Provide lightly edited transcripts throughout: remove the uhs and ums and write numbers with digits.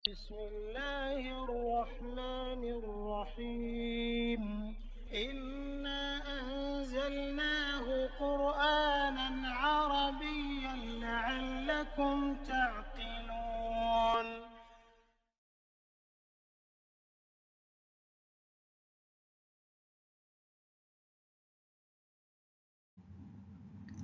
بسم الله الرحمن الرحيم إنا أنزلناه قرآنا عربيا لعلكم تعقلون.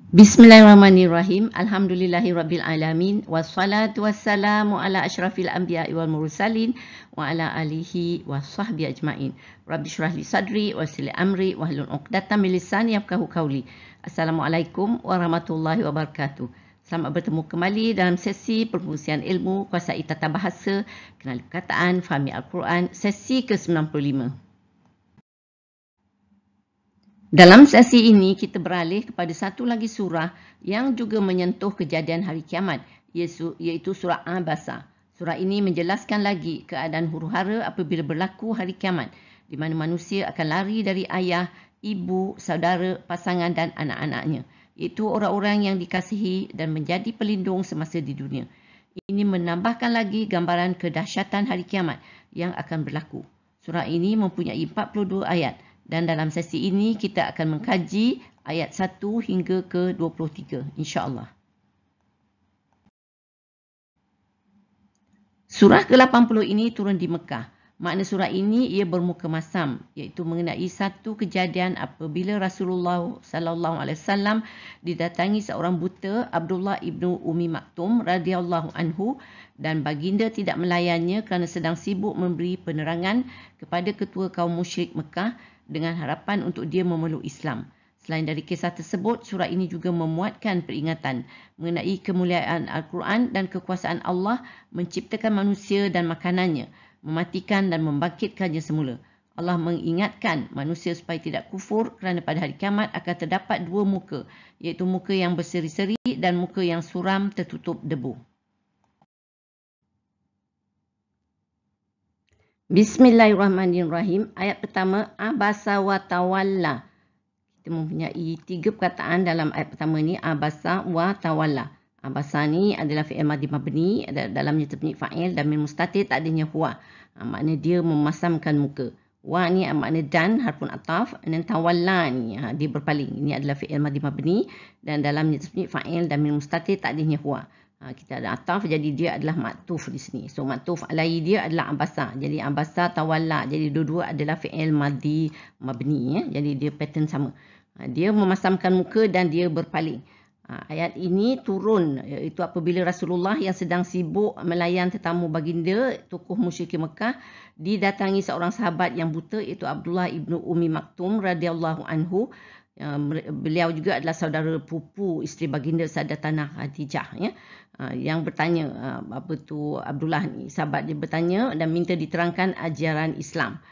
Bismillahirrahmanirrahim. Alhamdulillahirabbil alamin wassalatu wassalamu ala asyrafil anbiya'i wal mursalin wa ala alihi washabbi ajmain. Rabbi shrah li sadri wa yassir li amri wahlul 'uqdatam min lisani yafqahu qawli. Assalamualaikum warahmatullahi wabarakatuh. Selamat bertemu kembali dalam sesi perkongsian ilmu kuasai tata bahasa, kenali perkataan, fahami Al-Quran, sesi ke-95. Dalam sesi ini, kita beralih kepada satu lagi surah yang juga menyentuh kejadian hari kiamat, iaitu surah Abasa. Surah ini menjelaskan lagi keadaan huru-hara apabila berlaku hari kiamat, di mana manusia akan lari dari ayah, ibu, saudara, pasangan dan anak-anaknya, iaitu orang-orang yang dikasihi dan menjadi pelindung semasa di dunia. Ini menambahkan lagi gambaran kedahsyatan hari kiamat yang akan berlaku. Surah ini mempunyai 42 ayat. Dan dalam sesi ini kita akan mengkaji ayat 1 hingga ke 23 insya-Allah. Surah ke-80 ini turun di Mekah. Makna surah ini ia bermuka masam, iaitu mengenai satu kejadian apabila Rasulullah sallallahu alaihi wasallam didatangi seorang buta, Abdullah ibnu Ummi Maktum radhiyallahu anhu, dan baginda tidak melayannya kerana sedang sibuk memberi penerangan kepada ketua kaum musyrik Mekah dengan harapan untuk dia memeluk Islam. Selain dari kisah tersebut, surah ini juga memuatkan peringatan mengenai kemuliaan Al-Quran dan kekuasaan Allah menciptakan manusia dan makanannya, mematikan dan membangkitkannya semula. Allah mengingatkan manusia supaya tidak kufur kerana pada hari kiamat akan terdapat dua muka, iaitu muka yang berseri-seri dan muka yang suram tertutup debu. Bismillahirrahmanirrahim. Ayat pertama, Abasa wa tawalla. Kita mempunyai 3 perkataan dalam ayat pertama ni, Abasa wa tawalla. Abasa ni adalah fi'il madhi mabni, dalamnya terpunyai fa'il dan min mustatir tak adanya huwa. Makna dia memasamkan muka. Wa ni makna dan, harfun ataf, dan tawalla ni dia berpaling. Ini adalah fi'il madhi mabni dan dalamnya terpunyai fa'il dan min mustatir tak adanya huwa. Kita ada ataf, jadi dia adalah maktuf di sini. So maktuf alai dia adalah abasa. Jadi abasa tawalla. Jadi dua-dua adalah fi'il madhi mabni. Jadi dia pattern sama. Dia memasamkan muka dan dia berpaling. Ayat ini turun iaitu apabila Rasulullah yang sedang sibuk melayan tetamu baginda, tokoh musyrik Mekah, didatangi seorang sahabat yang buta iaitu Abdullah ibnu Ummi Maktum radhiyallahu anhu. Beliau juga adalah saudara pupu isteri baginda Sayyidatina Khadijah, ya. Yang bertanya, Abdullah ni, sahabat dia bertanya dan minta diterangkan ajaran Islam.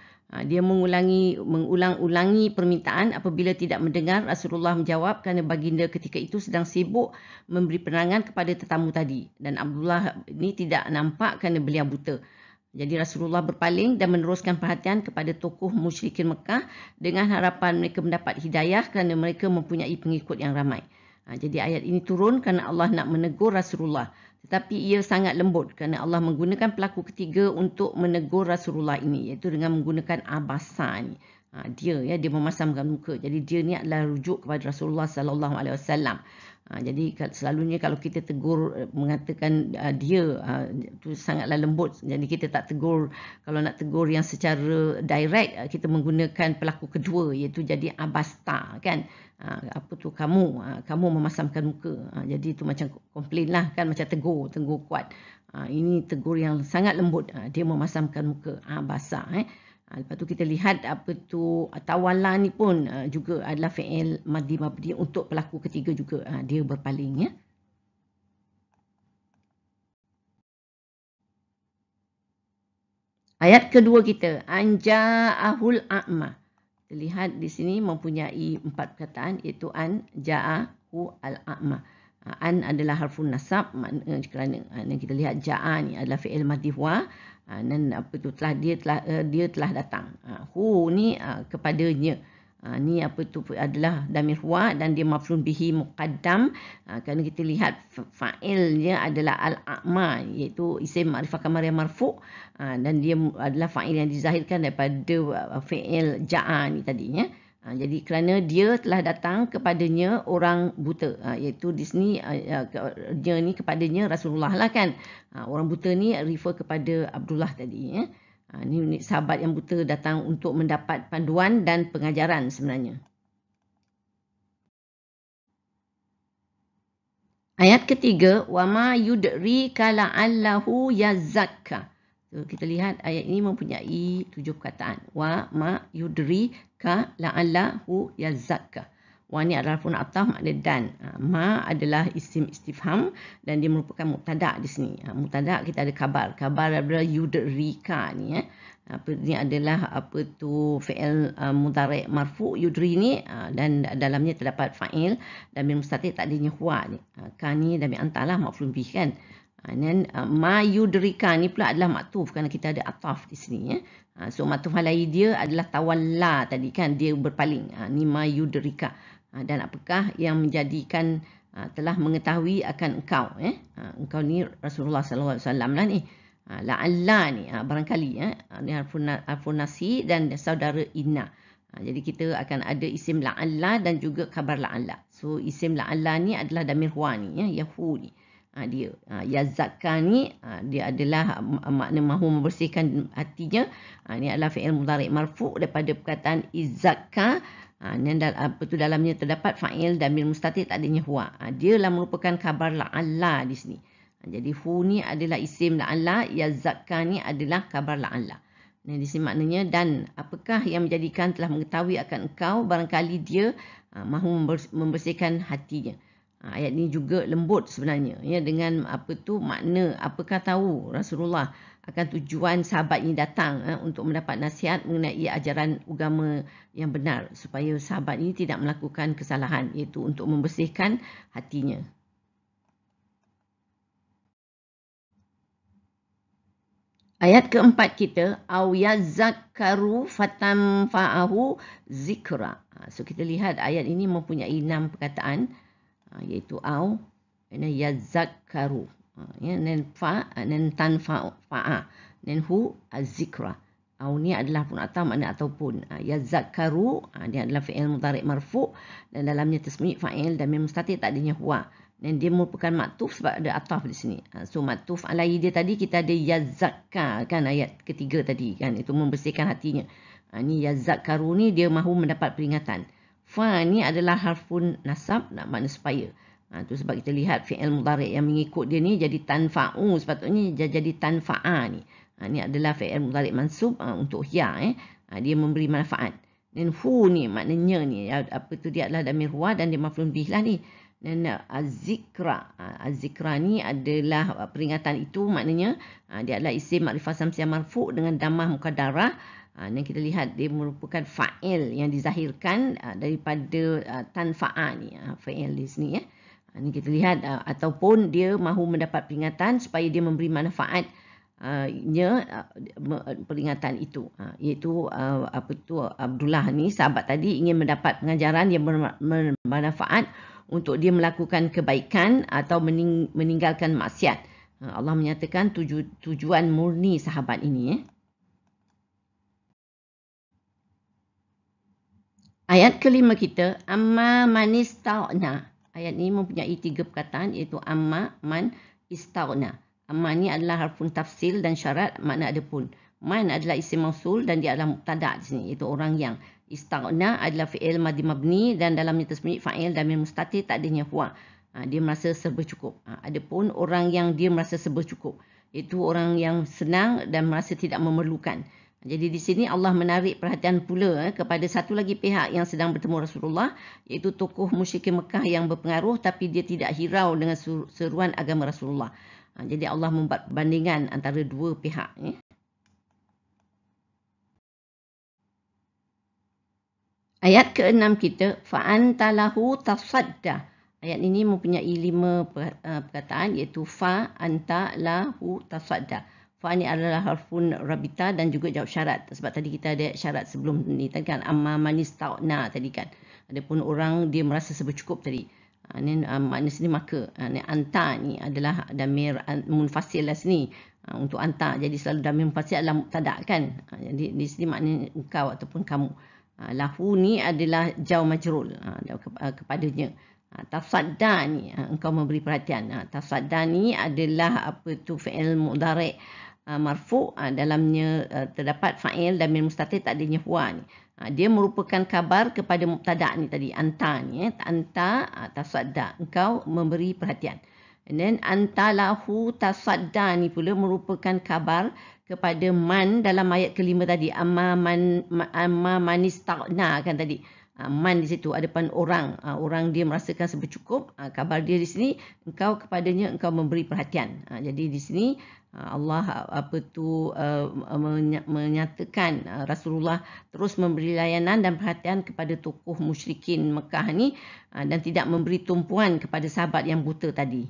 Dia mengulang-ulangi permintaan apabila tidak mendengar. Rasulullah menjawab kerana baginda ketika itu sedang sibuk memberi penerangan kepada tetamu tadi, dan Abdullah ini tidak nampak kerana beliau buta. Jadi Rasulullah berpaling dan meneruskan perhatian kepada tokoh musyrikin Mekah dengan harapan mereka mendapat hidayah kerana mereka mempunyai pengikut yang ramai. Jadi ayat ini turun kerana Allah nak menegur Rasulullah. Tetapi ia sangat lembut kerana Allah menggunakan pelaku ketiga untuk menegur Rasulullah ini, iaitu dengan menggunakan abasa ni. Dia memasamkan muka. Jadi dia ni adalah rujuk kepada Rasulullah sallallahu alaihi wasallam. Jadi selalunya kalau kita tegur mengatakan dia tu sangatlah lembut. Jadi kita tak tegur, kalau nak tegur yang secara direct kita menggunakan pelaku kedua, iaitu jadi abasta, kan. Kamu memasamkan muka. Jadi itu macam komplain lah, kan, macam tegur kuat. Ini tegur yang sangat lembut. Dia memasamkan muka, abasa. Lepas tu kita lihat tawalla ni pun juga adalah fi'il madhi mabni untuk pelaku ketiga juga. Dia berpaling, ya. Ayat kedua kita, anja'ahul a'ma. Kita lihat di sini mempunyai 4 perkataan, iaitu ja'ahu al-a'ma. An adalah harfun nasab, makna kerana kita lihat ja'a ni adalah fi'il madhi huwa. Dan dia telah datang. Hu ni kepadanya. Ni adalah damir huwa dan dia maf'ul bihi muqaddam. Kerana kita lihat fa'ilnya adalah al-a'ma, iaitu isim ma'rifah kamariyah marfu', dan dia adalah fa'il yang dizahirkan daripada fi'il ja'a ni tadinya. Jadi kerana dia telah datang kepadanya orang buta, iaitu di sini dia ni kepadanya Rasulullah lah kan. Orang buta ni refer kepada Abdullah tadi. Ni sahabat yang buta datang untuk mendapat panduan dan pengajaran sebenarnya. Ayat ketiga, wa ma yudrika la'allahu yazakka. So, kita lihat ayat ini mempunyai 7 perkataan. Wa ma yudrika la'allahu yazakka. Wa ni adalah harfun ataf, makna dan. Ma adalah isim istifham dan dia merupakan mubtada' di sini. Mubtada' kita ada khabar. Khabar adalah yudrika ni. Ini adalah fi'il mudhari' marfu' yudri ni, dan dalamnya terdapat fa'il dan mustatir tak adanya huwa ni. Ka ni damir antalah maf'ul bih kan. Dan ma yudrika ni pula adalah maktuf kerana kita ada ataf di sini. So maktuf alai dia adalah tawalla tadi kan, dia berpaling. Ni ma yudrika. Dan apakah yang menjadikan telah mengetahui akan engkau. Engkau ni Rasulullah SAW lah ni. La'alla ni barangkali. Ni harfun nasi dan saudara inna. Jadi kita akan ada isim la'alla dan juga khabar la'alla. So isim la'alla ni adalah damir huwa ni, yahu ni. Dia yazakka ni dia adalah makna mahu membersihkan hatinya. Ini adalah fi'il mudhari' marfu' daripada perkataan izakka. Dalamnya terdapat fa'il damir mustatir tak adanya huwa. Dia lah merupakan khabar la'alla di sini. Jadi hu ni adalah isim la'alla, yazakka ni adalah khabar la'alla. Di sini maknanya dan apakah yang menjadikan telah mengetahui akan engkau barangkali dia mahu membersihkan hatinya. Ayat ni juga lembut sebenarnya ya, dengan makna apakah tahu Rasulullah akan tujuan sahabat ini datang untuk mendapat nasihat mengenai ajaran agama yang benar supaya sahabat ini tidak melakukan kesalahan, iaitu untuk membersihkan hatinya. Ayat keempat kita, au yazakkaru fatanfa'ahu zikra. So kita lihat ayat ini mempunyai 6 perkataan, iaitu au, yazakkaru, dan fa, dan tanfa'a, dan hu az-zikra. Au ni adalah pun atau makna ataupun. Yazakkaru dia adalah fi'il mudhari' marfu' dan dalamnya tasmi' fa'il dan mim mustatir tak adanya huwa. Dan dia merupakan maktuf sebab ada ataf di sini. So maktuf alai dia tadi kita ada yazakka kan, ayat ketiga tadi kan, itu membersihkan hatinya. Ni yazakkaru ni dia mahu mendapat peringatan. Fa ni adalah harfun nasab, nak makna supaya. Tu sebab kita lihat fi'il mudhari' yang mengikut dia ni jadi tanfa'u, sepatutnya jadi tanfa'a ni. Ni adalah fi'il mudhari' mansub untuk ya. Dia memberi manfaat. Dan hu ni maknanya ni dia adalah damir huwa dan dia maf'ul bih lah ni. Dan az-zikra, az-zikra ni adalah peringatan itu, maknanya dia adalah isim ma'rifah samsiah marfu' dengan damah muqaddarah. Dan kita lihat dia merupakan fa'il yang dizahirkan daripada tanfa'a ni, fa'il di sini ya. Ni kita lihat ataupun dia mahu mendapat peringatan supaya dia memberi manfaat peringatan itu, iaitu Abdullah ni sahabat tadi ingin mendapat pengajaran yang bermanfaat untuk dia melakukan kebaikan atau meninggalkan maksiat. Allah menyatakan tujuan murni sahabat ini. Ayat kelima kita, amma man istaghna. Ayat ini mempunyai 3 perkataan, iaitu amma, man, istaghna. Amma ni adalah harfun tafsil dan syarat, makna adapun. Man adalah isim mausul dan dia adalah mubtada' di sini, iaitu orang yang. Istaghna adalah fi'il madhi mabni dan dalamnya tasmi' fa'il dan mim mustatir tak adanya huwa. Dia merasa serba cukup. Adapun orang yang dia merasa serba cukup, iaitu orang yang senang dan merasa tidak memerlukan. Jadi di sini Allah menarik perhatian pula kepada satu lagi pihak yang sedang bertemu Rasulullah, iaitu tokoh musyrikin Mekah yang berpengaruh tapi dia tidak hirau dengan seruan agama Rasulullah. Jadi Allah membuat perbandingan antara dua pihak. Ayat ke-6 kita, fa'anta lahu tasadda. Ayat ini mempunyai 5 perkataan, iaitu fa, anta, lahu, tasadda. Fa ni adalah harfun rabita dan juga jawab syarat. Sebab tadi kita ada syarat sebelum ni tadi kan, amma man ista'na tadi kan. Adapun orang dia merasa bercukup tadi. Ni makna sini maka. Ni anta ni adalah damir munfasil lah sini. Untuk anta, jadi selalu damir munfasil adalah mubtada kan. Jadi di sini maknanya engkau ataupun kamu. Lahu ni adalah jaw majrul kepadanya. Tasadda ni engkau memberi perhatian. Tasadda ni adalah apa tu fi'il mudhari' marfu', dalamnya terdapat fa'il damir mustatir tak adanya huwa ni. Dia merupakan kabar kepada mubtada ni tadi, anta ni. Anta tasadda, engkau memberi perhatian. And then anta lahu tasadda ni pula merupakan kabar kepada man dalam ayat kelima tadi. Amma man ista'na kan tadi. Man di situ ada depan orang. Orang dia merasakan bercukup. Kabar dia di sini, engkau kepadanya engkau memberi perhatian. Jadi di sini Allah menyatakan Rasulullah terus memberi layanan dan perhatian kepada tokoh musyrikin Mekah ni dan tidak memberi tumpuan kepada sahabat yang buta tadi.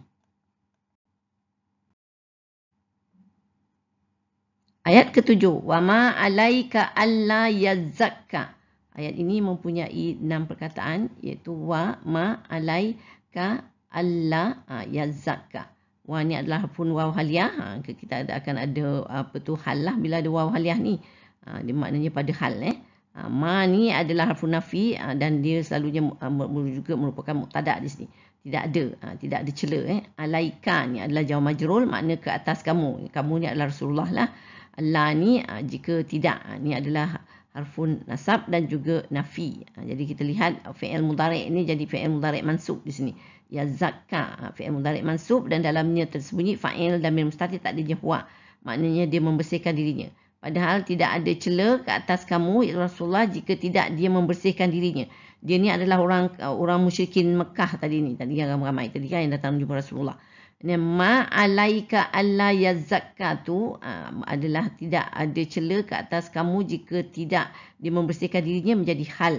Ayat ke-7, wa ma alaika alla yazakka. Ayat ini mempunyai 6 perkataan, iaitu wa ma alaika alla yazakka. Wa ni adalah pun waw haliyah. Kita akan ada hal lah bila ada waw haliyah ni. Dia maknanya pada hal. Ma ni adalah harfun nafi dan dia selalunya juga merupakan mubtada di sini. Tidak ada cela. Alaika ni adalah jaw majrul, makna ke atas kamu. Kamu ni adalah Rasulullah lah. Allah ni jika tidak, ni adalah harfun nasab dan juga nafi. Jadi kita lihat fi'il mudhari' ni jadi fi'il mudhari' mansub di sini. Ya zakka, fi'il mudhari' mansub dan dalamnya tersembunyi fa'il damir mustatir tak adanya huwa. Maknanya dia membersihkan dirinya. Padahal tidak ada cela ke atas kamu ya Rasulullah jika tidak dia membersihkan dirinya. Dia ni adalah orang musyrikin Mekah tadi ni. Tadi yang ramai tadi kan yang datang jumpa Rasulullah. Ma alaika alla yazakka tu adalah tidak ada cela ke atas kamu jika tidak dia membersihkan dirinya menjadi hal.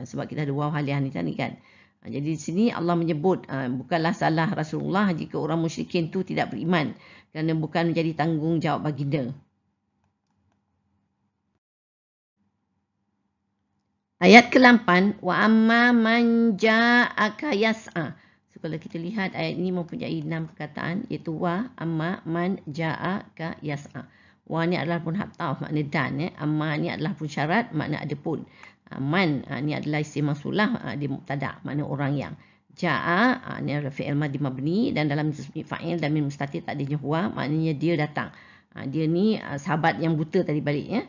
Sebab kita ada waw haliyah ni tadi kan. Jadi di sini Allah menyebut bukanlah salah Rasulullah jika orang musyrikin tu tidak beriman kerana bukan menjadi tanggungjawab baginda. Ayat ke-8, wa amma man ja'aka yas'a. So, kalau kita lihat ayat ini mempunyai 6 perkataan, iaitu wa amma man ja'aka yas'a. Wa ni adalah pun hattaf, makna dan. Amma ni adalah pun syarat, makna ada pun. Man ni adalah isim mausulah, dia mubtada, makna orang yang. Ja'a ni adalah fi'il madhi mabni dan dalam fa'il damir mustatir tak adanya huwa, maknanya dia datang. Dia ni sahabat yang buta tadi balik ya.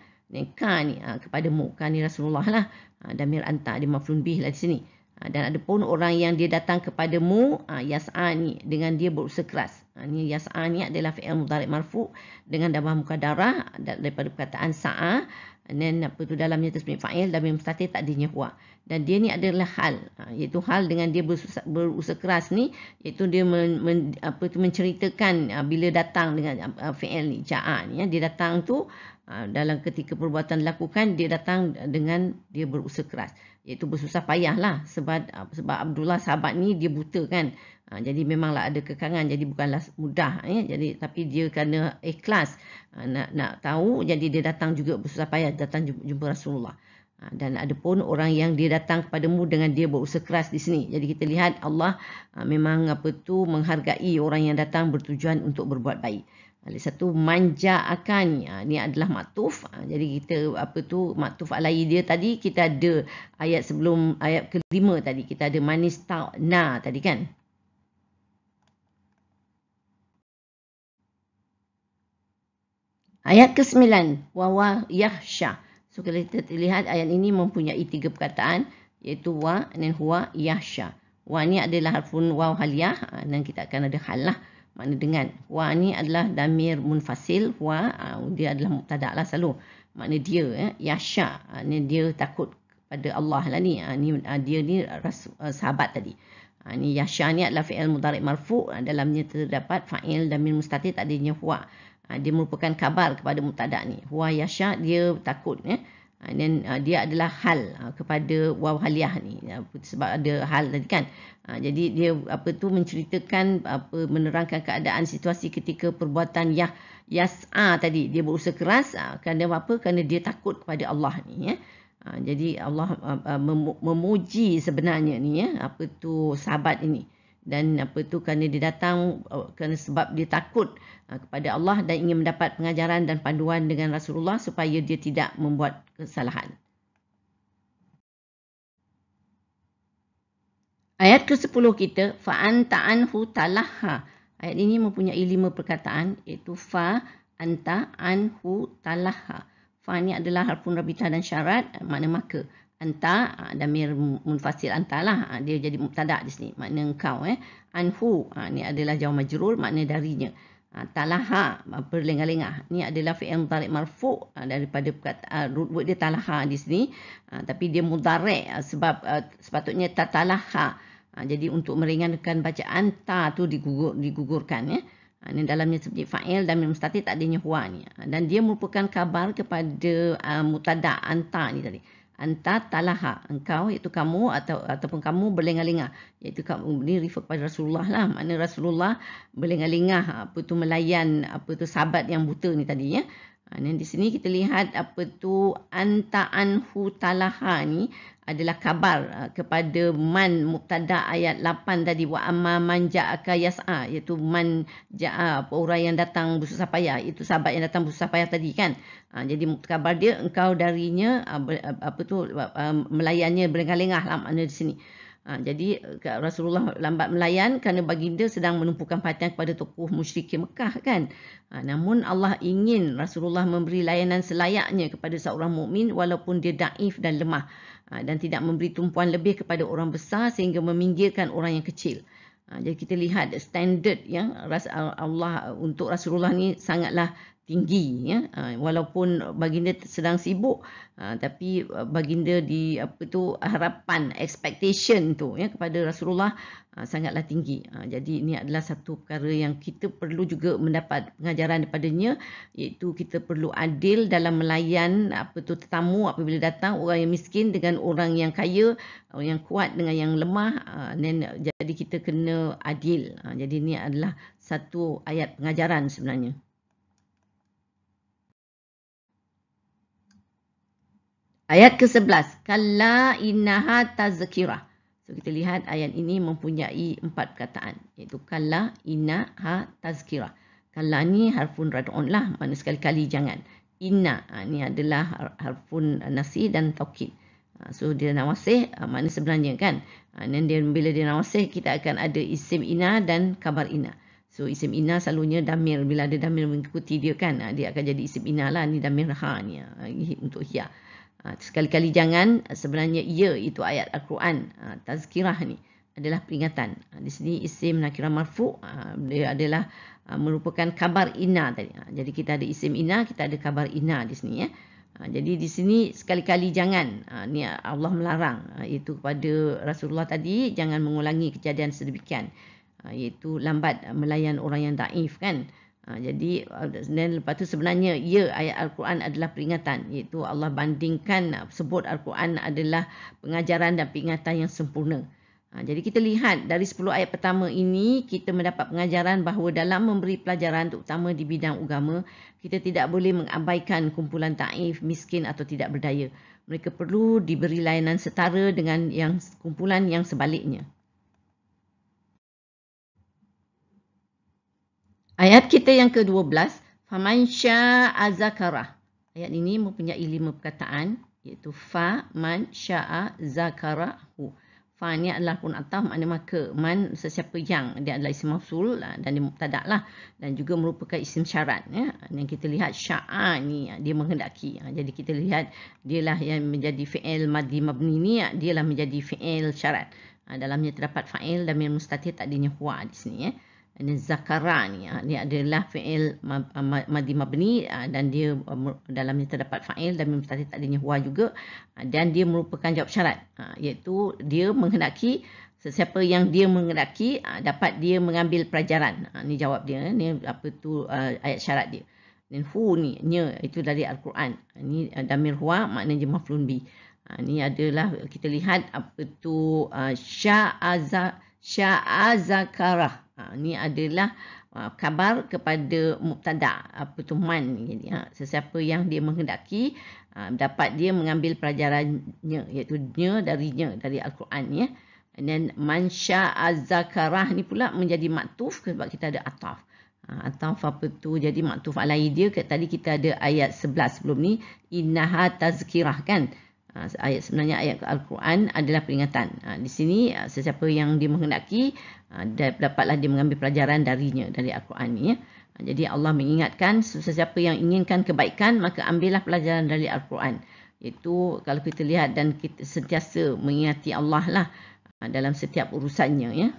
Ka ni kepadamu, ka ni Rasulullah lah. Damir anta, dia maf'ulun bih lah di sini. Dan ada pun orang yang dia datang kepadamu, yas'a ni dengan dia berusaha keras. Ni yas'a ni adalah fi'il mudhari' marfu' dengan damah muqaddarah daripada perkataan sa'a. Dan dalamnya tasbih fa'il damir mustatir tak adanya huwa. Dan dia ni adalah hal, iaitu hal dengan dia berusaha keras ni, iaitu dia menceritakan bila datang dengan fi'il ni, ja'a ni dia datang tu dalam ketika perbuatan dilakukan, dia datang dengan dia berusaha keras, iaitu bersusah payah lah. Sebab Abdullah sahabat ni dia buta kan. Jadi memanglah ada kekangan, jadi bukanlah mudah. Jadi tapi dia kerana ikhlas nak tahu, jadi dia datang juga bersusah payah, datang jumpa Rasulullah. Dan ada pun orang yang dia datang kepadamu dengan dia berusaha keras di sini. Jadi kita lihat Allah memang menghargai orang yang datang bertujuan untuk berbuat baik. Satu manja akan ni adalah maktuf. Jadi kita maktuf alai dia tadi kita ada ayat sebelum ayat kelima tadi kita ada manista'na tadi kan. Ayat ke-9 wa yahsha. So kalau kita lihat ayat ini mempunyai 3 perkataan iaitu wa dan huwa yahsha. Wa ni adalah harfun waw haliyah dan kita akan ada hal lah. Makna dengan. Wa ni adalah damir munfasil. Wa dia adalah mubtada lah selalu. Makna dia. Yasha. Ni dia takut pada Allah lah ni. Dia ni sahabat tadi. Ni yasha ni adalah fi'il mudhari' marfu'. Dalamnya terdapat fa'il damir mustatir tak adanya huwa. Dia merupakan kabar kepada mubtada ni. Huwa yasha dia takut. Dan dia adalah hal kepada waw haliyah ni, sebab ada hal tadi kan. Jadi dia menceritakan menerangkan keadaan situasi ketika perbuatan yas'a tadi, dia berusaha keras kerana apa? Kerana dia takut kepada Allah ni ya. Jadi Allah memuji sebenarnya ni ya, sahabat ini. Dan kerana dia datang kerana sebab dia takut kepada Allah dan ingin mendapat pengajaran dan panduan dengan Rasulullah supaya dia tidak membuat kesalahan. Ayat ke-10 kita, fa anta anhu talaha. Ayat ini mempunyai 5 perkataan, iaitu fa anta anhu talaha. Fa ni adalah harfun rabitah dan syarat, makna maka. Anta, damir munfasil antalah, dia jadi mubtada di sini, makna engkau. Anhu, ni adalah jawab majrur, makna darinya. Talaha, berlengah-lengah, ni adalah fi'il mudhari' marfu' daripada root word dia talaha di sini, tapi dia mudhari' sebab sepatutnya tatalaha. Jadi untuk meringankan bacaan, ta tu digugurkan ya. Ini dalamnya seperti fa'il dan mustatir tak adanya huwa ni. Dan dia merupakan kabar kepada mubtada anta ni tadi. Anta talaha, engkau iaitu kamu ataupun kamu berlengah-lengah, iaitu kamu ni refer kepada Rasulullah lah, makna Rasulullah berlengah-lengah melayan sahabat yang buta ni tadi ya. Dan di sini kita lihat anta anhu talaha ni adalah kabar kepada man mubtada ayat 8 tadi, wa amma man ja'aka yas'a, iaitu man ja'a, orang yang datang bersusah payah, itu sahabat yang datang bersusah payah tadi kan. Jadi kabar dia engkau darinya melayannya berlengah-lengah lah makna di sini. Jadi Rasulullah lambat melayan kerana baginda sedang menumpukan perhatian kepada tokoh musyrikin Mekah kan. Namun Allah ingin Rasulullah memberi layanan selayaknya kepada seorang mukmin walaupun dia daif dan lemah, dan tidak memberi tumpuan lebih kepada orang besar sehingga meminggirkan orang yang kecil. Jadi kita lihat standard yang Allah untuk Rasulullah ni sangatlah tinggi ya. Walaupun baginda sedang sibuk, tapi baginda di harapan, expectation tu ya kepada Rasulullah sangatlah tinggi. Jadi ini adalah satu perkara yang kita perlu juga mendapat pengajaran daripadanya, iaitu kita perlu adil dalam melayan tetamu apabila datang, orang yang miskin dengan orang yang kaya, yang kuat dengan yang lemah. Jadi kita kena adil. Jadi ini adalah satu ayat pengajaran sebenarnya. Ayat ke-11, kalla innaha tazkirah. So kita lihat ayat ini mempunyai 4 perkataan, iaitu kalla innaha tazkirah. Kalla ni harfun rad'un lah, makna sekali-kali jangan. Inna ni adalah harfun nasi dan taukid. So dia nawasih, makna sebenarnya kan. Dan bila dia nawasih, kita akan ada isim ina dan kabar ina. So isim ina selalunya damir, bila ada damir mengikuti dia kan, dia akan jadi isim ina lah. Ni damir ha ni untuk hiya. Sekali-kali jangan, sebenarnya ia itu ayat Al-Quran. Tazkirah ni adalah peringatan. Di sini isim nakirah marfu', dia adalah merupakan kabar ina tadi. Jadi kita ada isim ina, kita ada kabar ina di sini ya. Jadi di sini sekali-kali jangan, ni Allah melarang, iaitu kepada Rasulullah tadi, jangan mengulangi kejadian sedemikian, iaitu lambat melayan orang yang daif kan. Jadi dan lepas tu sebenarnya ayat Al-Quran adalah peringatan, iaitu Allah bandingkan sebut Al-Quran adalah pengajaran dan peringatan yang sempurna. Jadi kita lihat dari 10 ayat pertama ini, kita mendapat pengajaran bahawa dalam memberi pelajaran terutama di bidang agama, kita tidak boleh mengabaikan kumpulan daif, miskin atau tidak berdaya. Mereka perlu diberi layanan setara dengan kumpulan yang sebaliknya. Ayat kita yang ke-12, faman syaa zakarah. Ayat ini mempunyai 5 perkataan, iaitu fa man syaa zakarahu. Fa ni adalah pun ataf, makna maka. Man sesiapa yang, dia adalah isim mausul dan dia mubtada lah, dan juga merupakan isim syarat ya. Dan kita lihat syaa ni dia menghendaki. Jadi kita lihat dialah yang menjadi fi'il madhi mabni ni, dialah menjadi fi'il syarat. Dalamnya terdapat fa'il dan mustatir tak adanya huwa di sini ya. Dan zakara ni adalah fi'il madhi mabni, dan dia dalamnya terdapat fa'il dan mustatir tak adanya huwa juga, dan dia merupakan jawab syarat, iaitu dia menghendaki, sesiapa yang dia menghendaki dapat dia mengambil pelajaran. Ni jawab dia, ni ayat syarat dia. Dan hu ni, nya itu dari Al-Quran. Ni damir huwa maknanya maf'ulun bi. Ni adalah kita lihat apa tu sya'azakarah. Ni adalah khabar kepada mubtada, apa tu man. Jadi, sesiapa yang dia menghendaki dapat dia mengambil pelajarannya, iaitu nya dari Al-Quran ya. Dan man sya'azakarah ni pula menjadi maktuf sebab kita ada ataf. Ataf apa tu jadi maktuf alai dia. Tadi kita ada ayat 11 sebelum ni, innaha tazkirah kan. Ayat sebenarnya ayat Al-Quran adalah peringatan. Di sini sesiapa yang dia menghendaki dapatlah dia mengambil pelajaran darinya, dari Al-Quran ni ya. Jadi Allah mengingatkan sesiapa yang inginkan kebaikan maka ambillah pelajaran dari Al-Quran. Itu kalau kita lihat dan kita sentiasa mengingati Allah lah dalam setiap urusannya ya.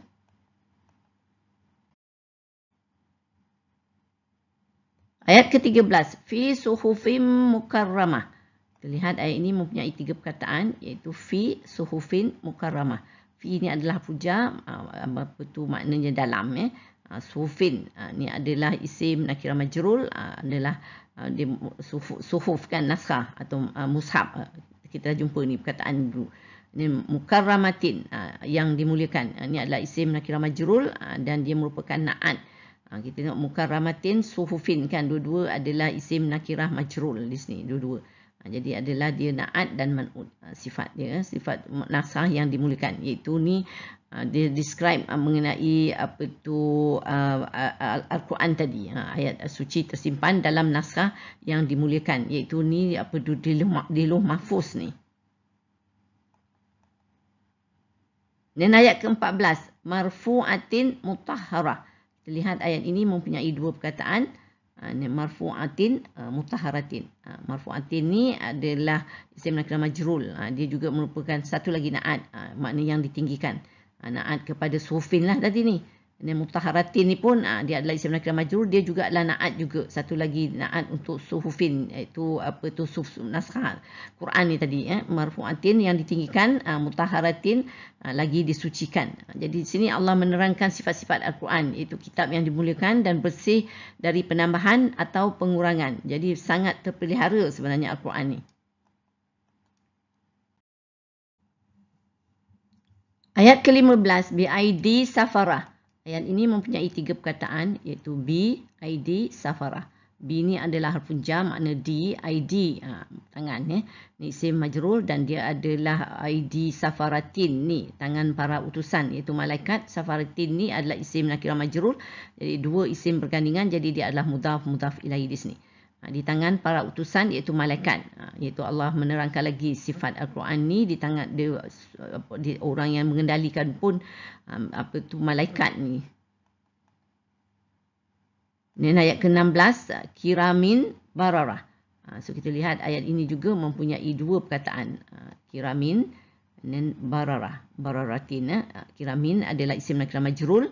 Ayat ke-13, fi suhufim mukarramah. Kita lihat ayat ini mempunyai 3 perkataan, iaitu fi suhufin mukarramah. Fi ini adalah puja, apa tu maknanya dalam ya. Suhufin ni adalah isim nakirah majrul, adalah suhuf kan, naskah atau mushaf. Kita dah jumpa ni perkataan dulu. Ini mukarramatin, yang dimuliakan. Ini adalah isim nakirah majrul dan dia merupakan na'at. Kita tengok mukarramatin, suhufin kan, dua-dua adalah isim nakirah majrul di sini, dua-dua. Jadi adalah dia na'at dan man'ud, sifat dia, sifat naskah yang dimuliakan. Iaitu ni dia describe mengenai apa tu Al-Quran tadi, ayat suci tersimpan dalam naskah yang dimuliakan, iaitu ni apa tu di Lauh Mahfuz ni. Dan ayat ke-14, marfu'atin mutahharah. Lihat ayat ini mempunyai 2 perkataan, marfu'atin, mutahharatin. Marfu'atin ni adalah isim nakirah majrul. Dia juga merupakan satu lagi na'at, makna yang ditinggikan. Na'at kepada suhufin lah tadi ni. Dan mutahharatin ni pun dia adalah isim nakirah majrul, dia juga adalah na'at juga. Satu lagi na'at untuk suhufin, iaitu apa tu naskah Quran ni tadi ya. Marfu'atin yang ditinggikan, mutahharatin lagi disucikan. Jadi di sini Allah menerangkan sifat-sifat Al-Quran, iaitu kitab yang dimuliakan dan bersih dari penambahan atau pengurangan. Jadi sangat terpelihara sebenarnya Al-Quran ni. Ayat ke-15, bi'aidi safarah. Ayat ini mempunyai 3 perkataan, iaitu bi, id, safarah. Bi ni adalah harfun jar, makna di, id, tangan ya. Ni isim majrur dan dia adalah id safaratin ni, tangan para utusan, iaitu malaikat. Safaratin ni adalah isim nakirah majrur. Jadi 2 isim bergandingan, jadi dia adalah mudhaf ilaihi di sini. Di tangan para utusan, iaitu malaikat. Iaitu Allah menerangkan lagi sifat Al-Quran ni di tangan dia, orang yang mengendalikan pun apa tu malaikat ni. Dan ayat ke-16, kiramin bararah. So kita lihat ayat ini juga mempunyai 2 perkataan, kiramin dan bararah. Bararatin, kiramin adalah isim nakirah majrul,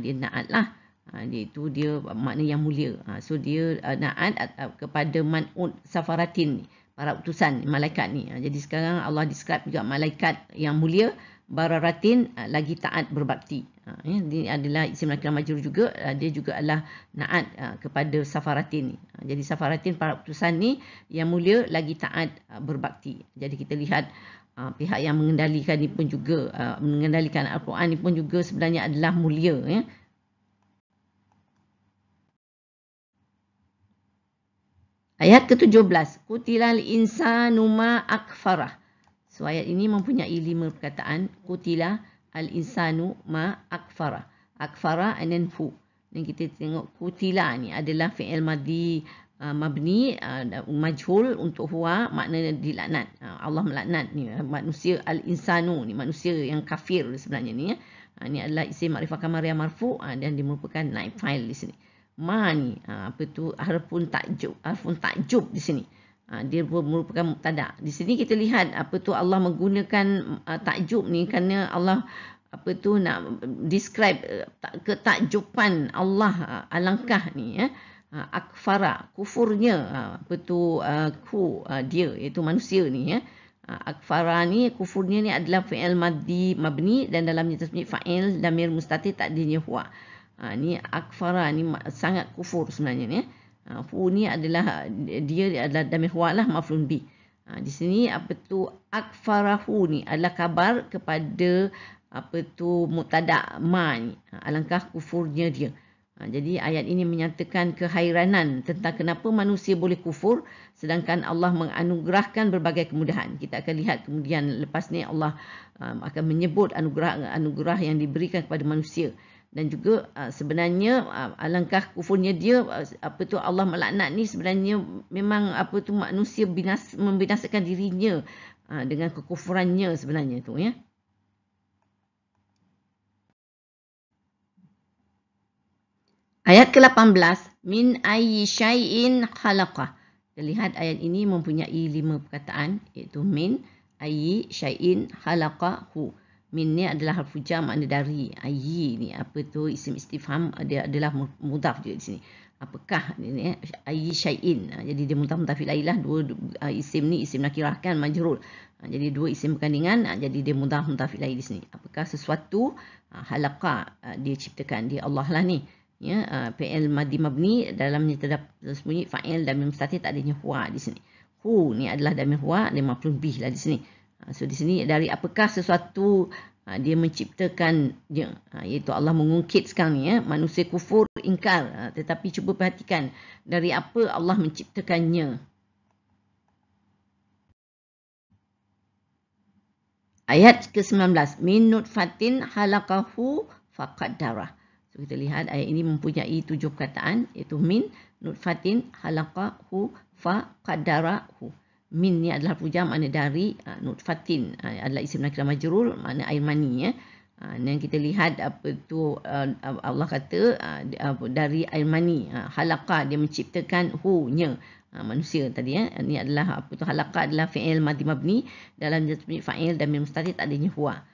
dia na'at lah. Dia itu dia makna yang mulia. So dia na'at kepada man'ud safaratin ni, para utusan malaikat ni. Jadi sekarang Allah describe juga malaikat yang mulia, bararatin, lagi taat berbakti. Ini adalah isim nakirah majrur juga, dia juga adalah na'at kepada safaratin ni. Jadi safaratin, para utusan ni yang mulia lagi taat berbakti. Jadi kita lihat pihak yang mengendalikan ni pun juga, mengendalikan Al-Quran ni pun juga sebenarnya adalah mulia ya. Ayat ke-17, kutilal insanu ma akfarah. So ayat ini mempunyai 5 perkataan, kutila al-insanu ma akfarah. Akfarah and then hu. Dan kita tengok kutila ni adalah fi'il madhi mabni, majhul untuk huwa, makna dilaknat. Allah melaknat ni manusia, al-insanu ni manusia yang kafir sebenarnya ni ya. Ini adalah isim ma'rifah kamariyah marfu' dan dia merupakan naib fa'il di sini. Ma ni apa tu harfun takjub di sini. Dia merupakan mubtada. Di sini kita lihat apa tu Allah menggunakan takjub ni kerana Allah apa tu nak describe ketakjuban Allah alangkah ni ya. Akfara, kufurnya apa tu dia iaitu manusia ni ya. Akfara ni kufurnya ni adalah fi'il madhi mabni dan dalamnya tasbih fa'il damir mustatir takdirnya huwa. Ni akfara ni sangat kufur sebenarnya ni. Hu ni adalah dia adalah damir huwa lah maf'ulun bih. Di sini akfarahu ni adalah khabar kepada mubtada ma ni. Alangkah kufurnya dia. Jadi ayat ini menyatakan kehairanan tentang kenapa manusia boleh kufur sedangkan Allah menganugerahkan berbagai kemudahan. Kita akan lihat kemudian lepas ni Allah akan menyebut anugerah yang diberikan kepada manusia. Dan juga sebenarnya alangkah kufurnya dia, Allah melaknat ni sebenarnya memang manusia membinasakan dirinya dengan kekufurannya sebenarnya tu ya. Ayat ke-18, min ayyi syai'in khalaqah. Kita lihat ayat ini mempunyai 5 perkataan, iaitu min ayyi syai'in khalaqahu. Min ni adalah harfu jar, makna dari. Ayyi ni isim istifham, dia adalah mudhaf juga di sini. Apakah ni ayyi syai'in. Jadi dia mudhaf ilaih lah, dua isim ni isim nakirah kan majrur. Jadi dua isim berkandingan, jadi dia mudhaf ilaih di sini. Apakah sesuatu khalaqa, dia ciptakan, dia Allah lah ni. Ya, fi'il madhi mabni dalamnya tersembunyi fa'il damir mustatir, tak adanya huwa di sini. Hu ni adalah damir huwa, dia maf'ul bih lah di sini. So di sini dari apakah sesuatu dia menciptakan dia, iaitu Allah mengungkit sekarang ni ya, manusia kufur ingkar, tetapi cuba perhatikan dari apa Allah menciptakannya. Ayat ke-19, min nutfatin halaqahu faqaddarah. So, kita lihat ayat ini mempunyai 7 perkataan, iaitu min nutfatin halaqahu faqaddarahu. Min ni adalah puja, makna dari. Nutfatin adalah isim nakirah majrur, makna air mani ya. Dan kita lihat Allah kata dari air mani. Halaqa, dia menciptakan hu-nya, manusia tadi ya. Ini adalah halaqa adalah fi'il madhi mabni dalam jasmi fa'il damir mustatir, tak adanya huwa.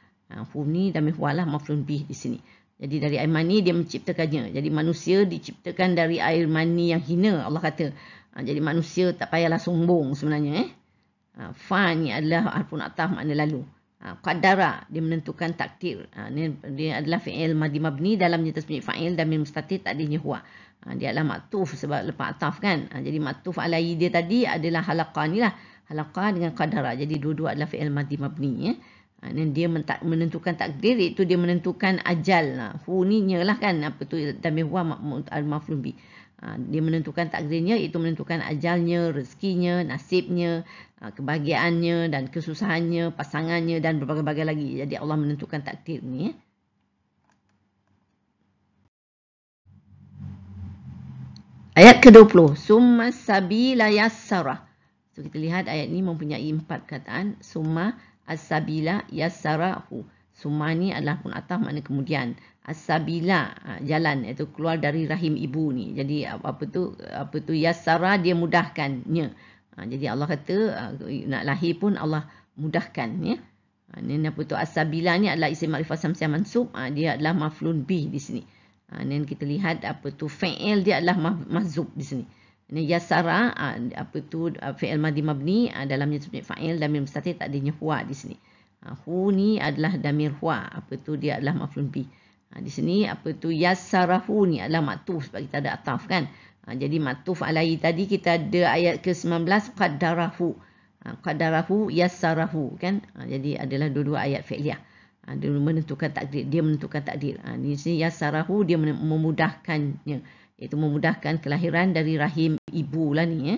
Hu ni damir huwa lah maf'ulun bih di sini. Jadi dari air mani dia menciptakannya. Jadi manusia diciptakan dari air mani yang hina, Allah kata. Jadi manusia tak payahlah sombong sebenarnya. Fa ni adalah harfun ataf, makna lalu. Qaddara, dia menentukan takdir. Dia adalah fi'il madhi mabni dalam tasbih fa'il damir mustatir, tak adanya huwa. Dia adalah maktuf sebab lepas ataf kan. Jadi maktuf alaihi dia tadi adalah halaqa ni lah. Halaqa dengan qaddara. Jadi dua-dua adalah fi'il madhi mabni ya. Dan dia menentukan takdir, iaitu dia menentukan ajal. Hu ni nyalah kan, damir huwa maf'ul bih. Dia menentukan takdirnya, iaitu menentukan ajalnya, rezekinya, nasibnya, kebahagiaannya dan kesusahannya, pasangannya dan berbagai-bagai lagi. Jadi Allah menentukan takdir ni. Ayat ke-20, summa sabila yassarah. So kita lihat ayat ini mempunyai 4 perkataan. Summa as-sabila yassarahu. Summa ni adalah pun ataf, makna kemudian. As-sabila, jalan, iaitu keluar dari rahim ibu ni. Jadi yassara, dia mudahkannya. Jadi Allah kata nak lahir pun Allah mudahkan ya. Ini as-sabila ni adalah isim ma'rifah samsiah mansub, dia adalah maf'ulun bih di sini. Dan kita lihat fi'il dia adalah mahzub di sini. Ini yassara, fi'il madhi mabni dalamnya fa'il damir mustatir, tak adanya huwa di sini. Hu ni adalah damir huwa, dia adalah maf'ulun bih. Di sini yassarahu ni adalah maktuf sebab kita ada ataf kan. Jadi maktuf alaihi tadi kita ada ayat ke-19 qaddarahu. Qaddarahu yassarahu kan. Jadi adalah dua-dua ayat fi'liyah. Dia menentukan takdir, dia menentukan takdir. Di sini yassarahu, dia memudahkannya, iaitu memudahkan kelahiran dari rahim ibu lah ni ya.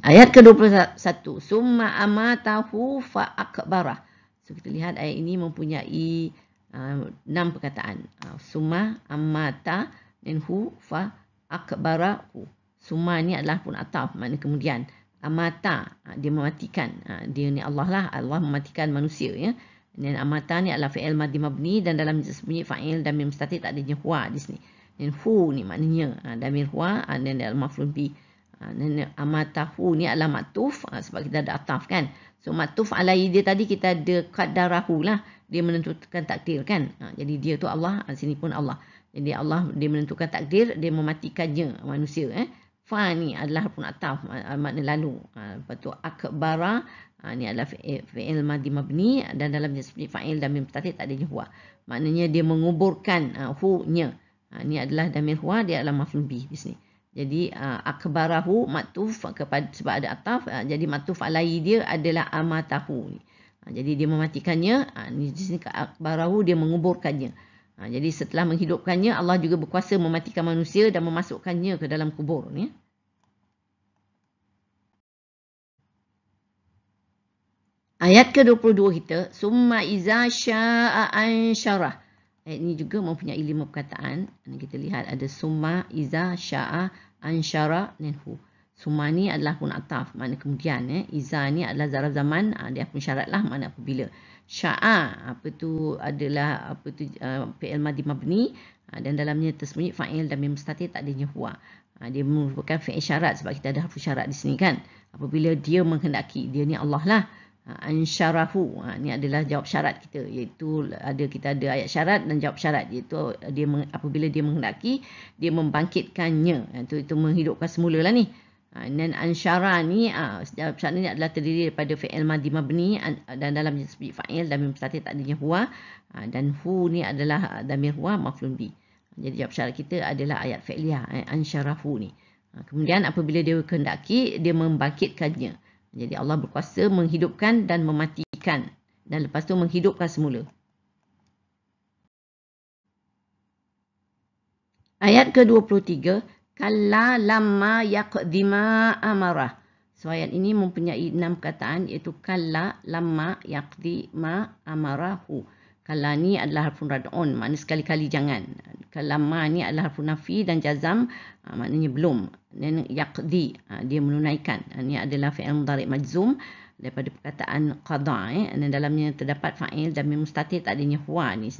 Ayat ke-21, summa amatahu fa akbarah. So kita lihat ayat ini mempunyai 6 perkataan. Summa amata minhu fa akbarahu. Summa ni adalah pun ataf, makna kemudian. Amata, dia mematikan. Dia ni Allah lah, Allah mematikan manusia ya. Dan amata ni adalah fi'il madhi mabni dan dalam bunyi fa'il damir mustatir, tak adanya huwa di sini. Dan hu ni maknanya damir huwa dan dalam maf'ul bih. Amatahu ni adalah maktuf sebab kita ada ataf kan. So maktuf alaihi dia tadi kita ada qaddarahu lah, dia menentukan takdir kan. Jadi dia tu Allah, sini pun Allah. Jadi Allah dia menentukan takdir, dia mematikannya manusia Fa ni adalah pun ataf, makna lalu. Lepas tu akbara ni adalah fi'il madhi mabni dan dalam jasmi fa'il damir mustatir, tak adanya huwa. maknanya dia menguburkan hu-nya. Ini adalah damir huwa, dia adalah maf'ul bih di sini. Jadi akbarahu matuf kepada sebab ada ataf, jadi matuf alai dia adalah amatahu. Jadi dia mematikannya, di sini akbarahu dia menguburkannya. Jadi setelah menghidupkannya, Allah juga berkuasa mematikan manusia dan memasukkannya ke dalam kubur ni. Ayat ke-22 kita, summa iza sya'a ansyarah. Ayat ini juga mempunyai 5 perkataan. Kita lihat ada summa iza sya'a ansyara ninhu. Summa ni adalah pun ataf, makna kemudian. Iza ni adalah zaraf zaman, dia pun syarat lah, makna apabila. Sya'a, adalah fi'il madhi mabni, dan dalamnya tersembunyi fa'il dan mim mustatir tak adanya huwa. Dia merupakan fi'il syarat sebab kita ada harfu syarat di sini kan. Apabila dia menghendaki, dia ni Allah lah. Ansyarahu, ni adalah jawab syarat kita, iaitu kita ada ayat syarat dan jawab syarat, iaitu apabila dia menghendaki, dia membangkitkannya, itu menghidupkan semula lah ni. Dan ansyara ni, jawab syarat ni adalah terdiri daripada fi'il madhi mabni dan dalam disebut fa'il dan mim mustatir tak adanya huwa, dan hu ni adalah damir huwa maf'ul bih. Jadi jawab syarat kita adalah ayat fi'liyah, ansyarahu ni. Kemudian apabila dia kehendaki, dia membangkitkannya. Jadi Allah berkuasa menghidupkan dan mematikan. Dan lepas tu menghidupkan semula. Ayat ke-23. Kalla lamma yaqdima amarah. So ayat ini mempunyai 6 perkataan, iaitu kalla lamma yaqdima amarahu. Kalla ni adalah harfun rad'un, maknanya sekali-kali jangan. Lamma ni adalah harfun nafi dan jazam, maknanya belum. Dan yaqdi, dia menunaikan. Ini adalah fi'il mudhari' majzum daripada perkataan qada. Dan dalamnya terdapat fa'il dan mim mustatir tak adanya huwa ni.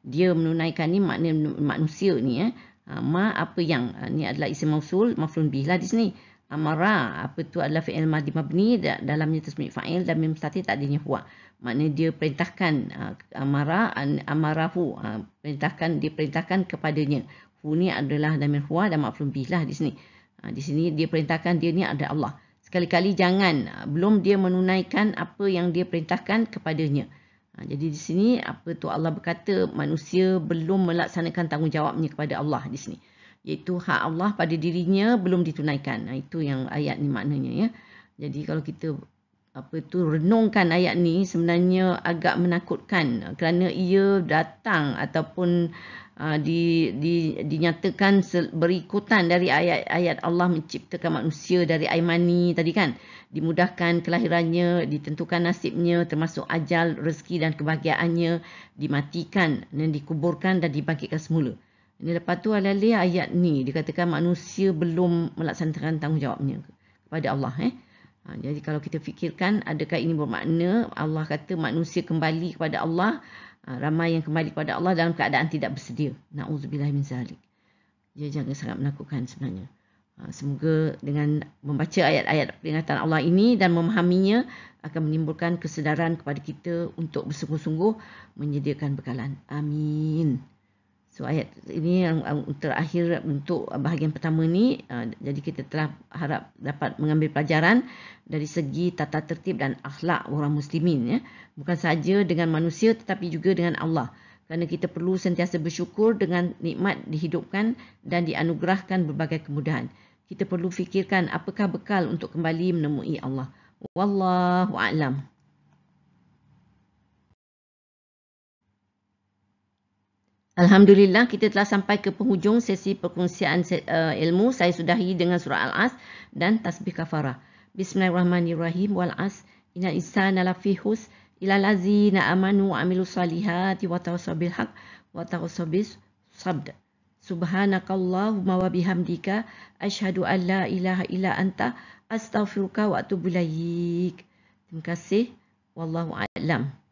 Dia menunaikan ni makna manusia ni. Ma apa yang, ni adalah isim mausul, maf'ul bih lah di sini. Amara, adalah fi'il madhi mabni, dalamnya tersembunyi fa'il dan mim mustatir tak adanya huwa. Maknanya dia perintahkan, amarahu, dia perintahkan kepadanya. Hu ni adalah damir huwa dan maf'ul bih lah di sini. Di sini dia perintahkan dia ni ada Allah. Sekali-kali jangan, belum dia menunaikan apa yang dia perintahkan kepadanya. Jadi di sini Allah berkata manusia belum melaksanakan tanggungjawabnya kepada Allah di sini. Iaitu hak Allah pada dirinya belum ditunaikan. Itu yang ayat ni maknanya ya. Jadi kalau kita renungkan ayat ni sebenarnya agak menakutkan kerana ia datang ataupun dinyatakan berikutan dari ayat-ayat Allah menciptakan manusia dari air mani tadi kan. Dimudahkan kelahirannya, ditentukan nasibnya termasuk ajal, rezeki dan kebahagiaannya, dimatikan dan dikuburkan dan dibangkitkan semula. Ini lepas tu alih-alih ayat ni dikatakan manusia belum melaksanakan tanggungjawabnya kepada Allah. Jadi kalau kita fikirkan, adakah ini bermakna Allah kata manusia kembali kepada Allah, ramai yang kembali kepada Allah dalam keadaan tidak bersedia. Na'udzubillah min zalik. Dia jangan sangat menakutkan sebenarnya. Semoga dengan membaca ayat-ayat peringatan Allah ini dan memahaminya akan menimbulkan kesedaran kepada kita untuk bersungguh-sungguh menyediakan bekalan. Amin. So ayat ini yang terakhir untuk bahagian pertama ni. Jadi kita telah harap dapat mengambil pelajaran dari segi tata tertib dan akhlak orang muslimin. Bukan sahaja dengan manusia tetapi juga dengan Allah. Kerana kita perlu sentiasa bersyukur dengan nikmat dihidupkan dan dianugerahkan berbagai kemudahan. Kita perlu fikirkan apakah bekal untuk kembali menemui Allah. Wallahu a'lam. Alhamdulillah, kita telah sampai ke penghujung sesi perkongsian ilmu. Saya sudahi dengan surah Al-As dan tasbih kafarah. Bismillahirrahmanirrahim. Wal as innal insana lafi khusr illa allazina amanu wa amilus solihati wa tawassaw bil haqq wa tawassaw bis sabr. Subhanakallahumma wa bihamdika asyhadu an la ilaha illa anta astaghfiruka wa atubu ilaik. Terima kasih. Wallahu a'lam.